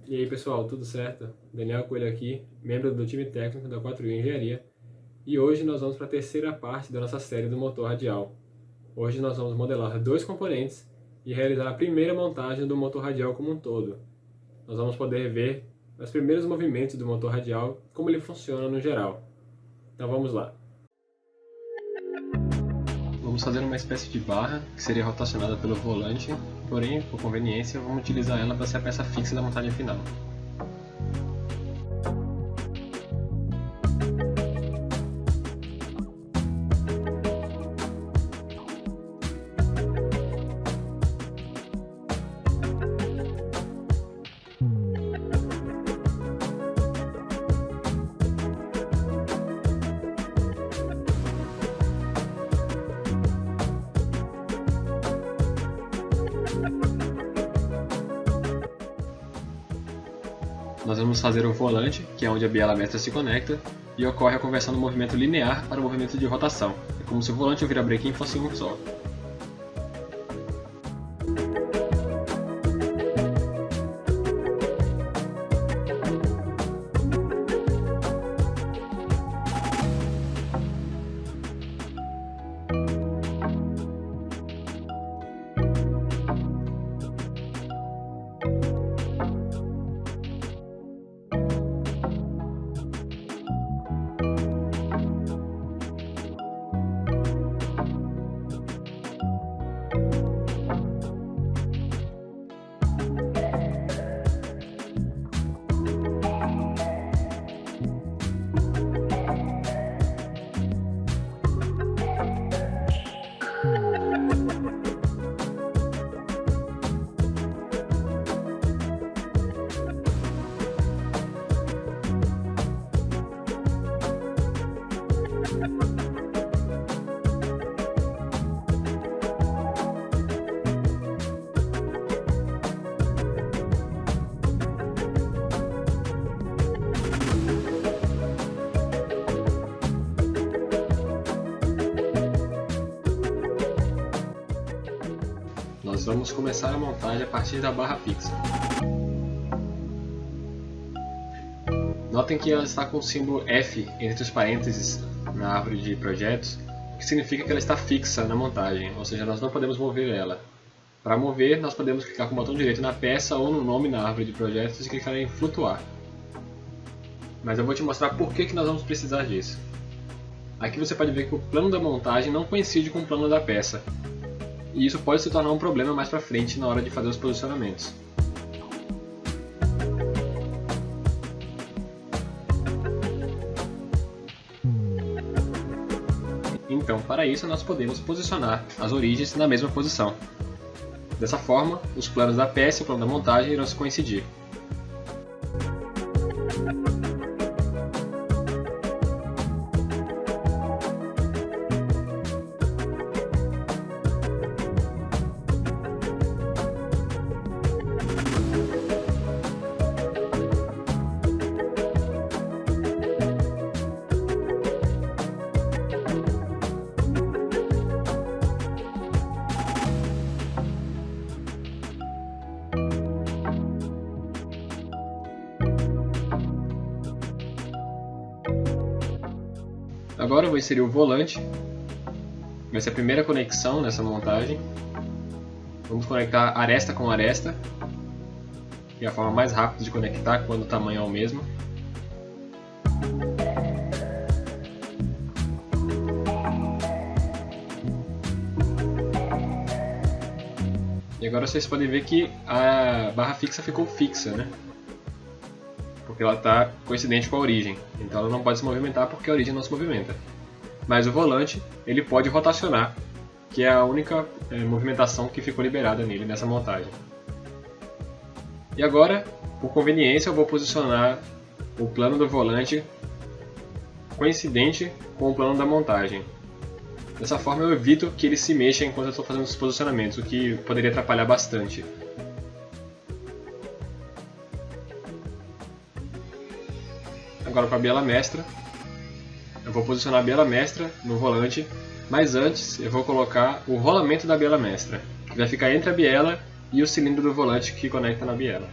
E aí pessoal, tudo certo? Daniel Coelho aqui, membro do time técnico da 4U Engenharia, e hoje nós vamos para a terceira parte da nossa série do motor radial. Hoje nós vamos modelar dois componentes e realizar a primeira montagem do motor radial como um todo. Nós vamos poder ver os primeiros movimentos do motor radial, como ele funciona no geral. Então vamos lá. Vamos fazer uma espécie de barra que seria rotacionada pelo volante, porém, por conveniência, vamos utilizar ela para ser a peça fixa da montagem final. Nós vamos fazer o volante, que é onde a biela mestra se conecta, e ocorre a conversão do movimento linear para o movimento de rotação. É como se o volante e o virabrequim fossem um só. Nós vamos começar a montagem a partir da barra fixa. Notem que ela está com o símbolo F entre os parênteses na árvore de projetos, o que significa que ela está fixa na montagem, ou seja, nós não podemos mover ela. Para mover, nós podemos clicar com o botão direito na peça ou no nome na árvore de projetos e clicar em flutuar. Mas eu vou te mostrar por que nós vamos precisar disso. Aqui você pode ver que o plano da montagem não coincide com o plano da peça. E isso pode se tornar um problema mais para frente na hora de fazer os posicionamentos. Então, para isso, nós podemos posicionar as origens na mesma posição. Dessa forma, os planos da peça e o plano da montagem irão se coincidir. Agora eu vou inserir o volante, vai ser a primeira conexão nessa montagem. Vamos conectar aresta com aresta, que é a forma mais rápida de conectar quando o tamanho é o mesmo. E agora vocês podem ver que a barra fixa ficou fixa, né? Porque ela está coincidente com a origem, então ela não pode se movimentar porque a origem não se movimenta. Mas o volante, ele pode rotacionar, que é a única movimentação que ficou liberada nele nessa montagem. E agora, por conveniência, eu vou posicionar o plano do volante coincidente com o plano da montagem. Dessa forma eu evito que ele se mexa enquanto eu estou fazendo os posicionamentos, o que poderia atrapalhar bastante. Agora para a biela mestra, eu vou posicionar a biela mestra no volante, mas antes eu vou colocar o rolamento da biela mestra, que vai ficar entre a biela e o cilindro do volante que conecta na biela.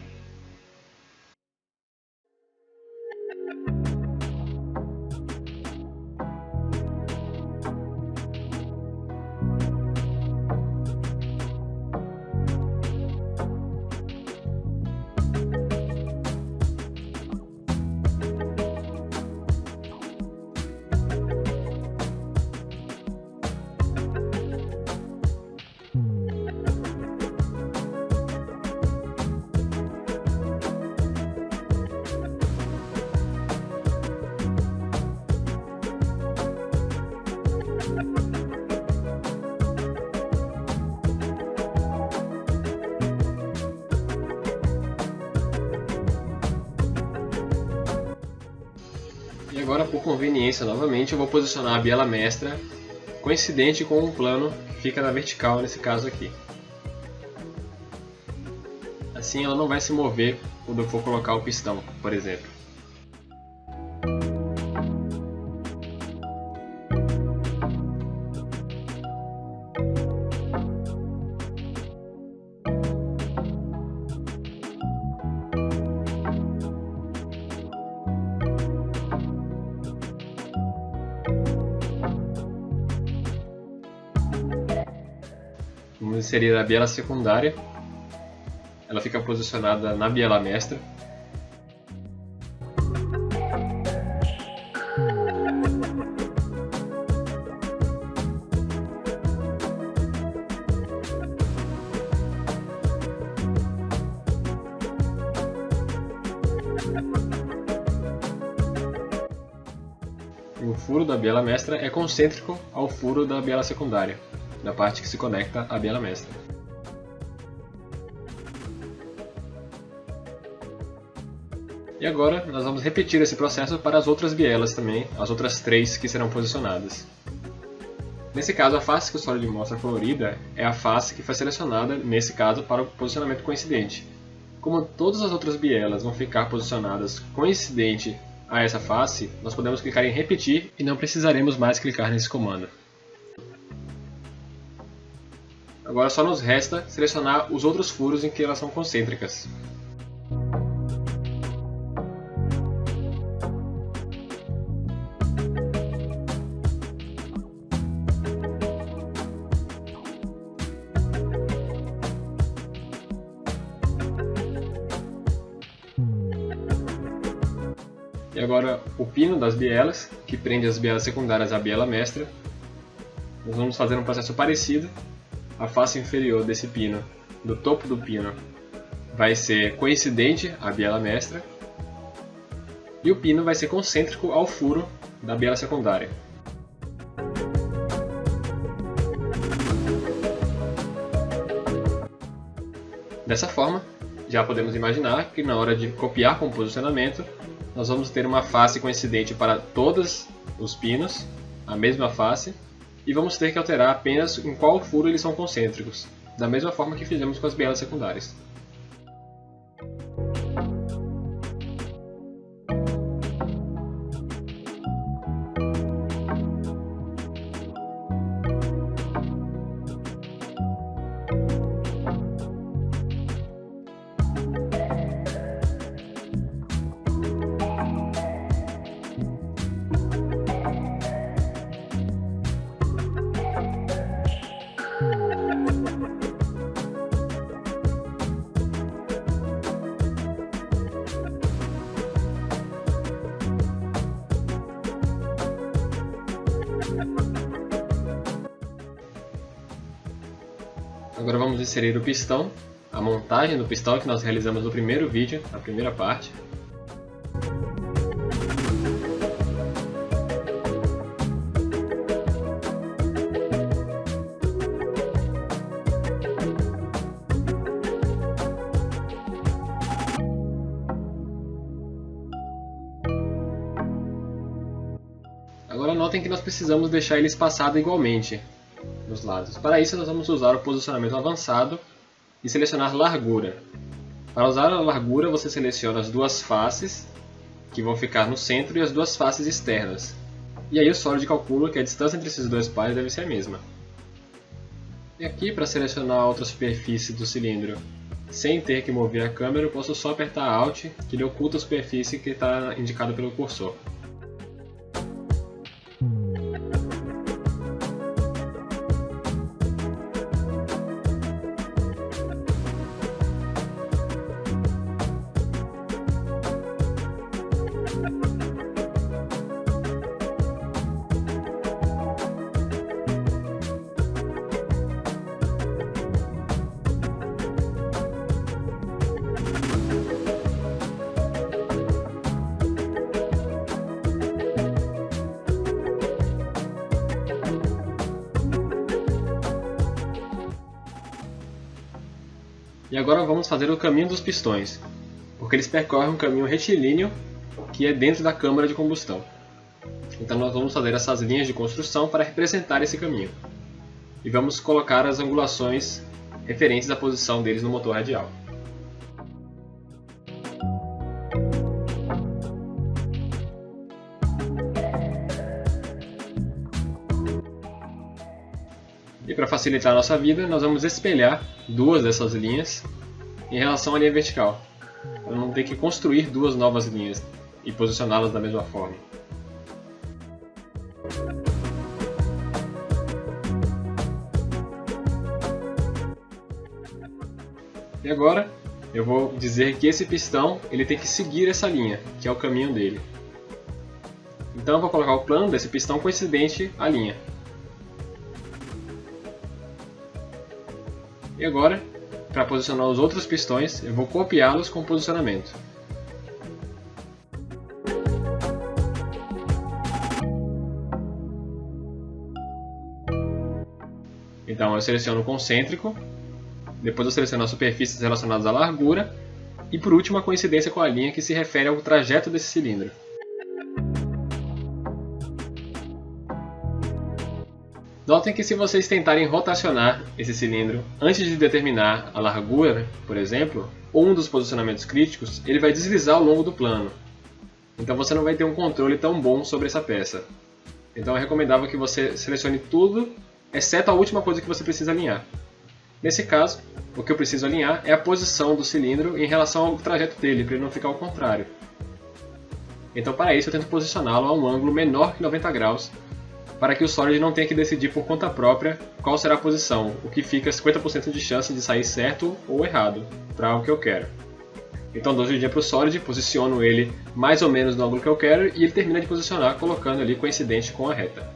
agora, por conveniência novamente, eu vou posicionar a biela mestra coincidente com um plano que fica na vertical nesse caso aqui. Assim ela não vai se mover quando eu for colocar o pistão, por exemplo. Vamos inserir a biela secundária. Ela fica posicionada na biela mestra. E o furo da biela mestra é concêntrico ao furo da biela secundária, na parte que se conecta à biela mestra. E agora nós vamos repetir esse processo para as outras bielas também, as outras 3 que serão posicionadas. Nesse caso, a face que o sólido mostra colorida é a face que foi selecionada, nesse caso, para o posicionamento coincidente. Como todas as outras bielas vão ficar posicionadas coincidente a essa face, nós podemos clicar em repetir e não precisaremos mais clicar nesse comando. Agora só nos resta selecionar os outros furos em que elas são concêntricas. E agora o pino das bielas, que prende as bielas secundárias à biela mestra. Nós vamos fazer um processo parecido. A face inferior desse pino, do topo do pino, vai ser coincidente à biela mestra. E o pino vai ser concêntrico ao furo da biela secundária. Dessa forma, já podemos imaginar que na hora de copiar com posicionamento, nós vamos ter uma face coincidente para todos os pinos, a mesma face, e vamos ter que alterar apenas em qual furo eles são concêntricos, da mesma forma que fizemos com as bielas secundárias. Agora vamos inserir o pistão, a montagem do pistão que nós realizamos no primeiro vídeo, na primeira parte. Agora notem que nós precisamos deixar ele espaçado igualmente nos lados. Para isso nós vamos usar o posicionamento avançado e selecionar largura. Para usar a largura você seleciona as duas faces que vão ficar no centro e as duas faces externas. E aí o Solid calcula que a distância entre esses dois pares deve ser a mesma. E aqui, para selecionar a outra superfície do cilindro sem ter que mover a câmera, eu posso só apertar Alt, que ele oculta a superfície que está indicada pelo cursor. E agora vamos fazer o caminho dos pistões, porque eles percorrem um caminho retilíneo que é dentro da câmara de combustão. Então nós vamos fazer essas linhas de construção para representar esse caminho. E vamos colocar as angulações referentes à posição deles no motor radial. E para facilitar a nossa vida, nós vamos espelhar duas dessas linhas em relação à linha vertical, para não ter que construir duas novas linhas e posicioná-las da mesma forma. E agora eu vou dizer que esse pistão ele tem que seguir essa linha, que é o caminho dele. Então eu vou colocar o plano desse pistão coincidente à linha. E agora, para posicionar os outros pistões, eu vou copiá-los com posicionamento. Então eu seleciono o concêntrico, depois eu seleciono as superfícies relacionadas à largura e por último a coincidência com a linha que se refere ao trajeto desse cilindro. Notem que se vocês tentarem rotacionar esse cilindro antes de determinar a largura, por exemplo, ou um dos posicionamentos críticos, ele vai deslizar ao longo do plano. Então você não vai ter um controle tão bom sobre essa peça. Então é recomendável que você selecione tudo, exceto a última coisa que você precisa alinhar. Nesse caso, o que eu preciso alinhar é a posição do cilindro em relação ao trajeto dele, para ele não ficar ao contrário. Então para isso eu tento posicioná-lo a um ângulo menor que 90 graus, para que o Solid não tenha que decidir por conta própria qual será a posição, o que fica 50% de chance de sair certo ou errado, para o que eu quero. Então dou dia para o Solid, posiciono ele mais ou menos no ângulo que eu quero e ele termina de posicionar colocando ali coincidente com a reta.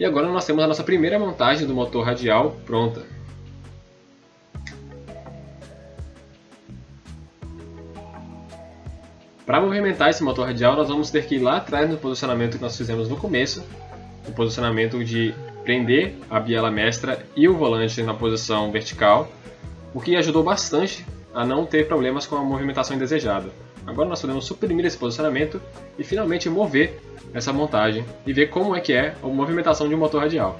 E agora nós temos a nossa primeira montagem do motor radial pronta. Para movimentar esse motor radial, nós vamos ter que ir lá atrás no posicionamento que nós fizemos no começo, o posicionamento de prender a biela mestra e o volante na posição vertical, o que ajudou bastante a não ter problemas com a movimentação indesejada. Agora nós podemos suprimir esse posicionamento e finalmente mover essa montagem e ver como é que é a movimentação de um motor radial.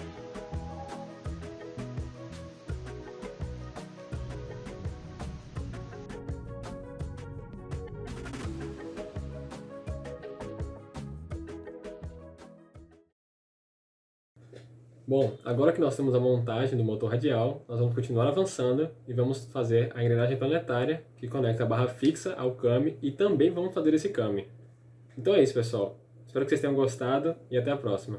Bom, agora que nós temos a montagem do motor radial, nós vamos continuar avançando e vamos fazer a engrenagem planetária que conecta a barra fixa ao came e também vamos fazer esse came. Então é isso, pessoal. Espero que vocês tenham gostado e até a próxima.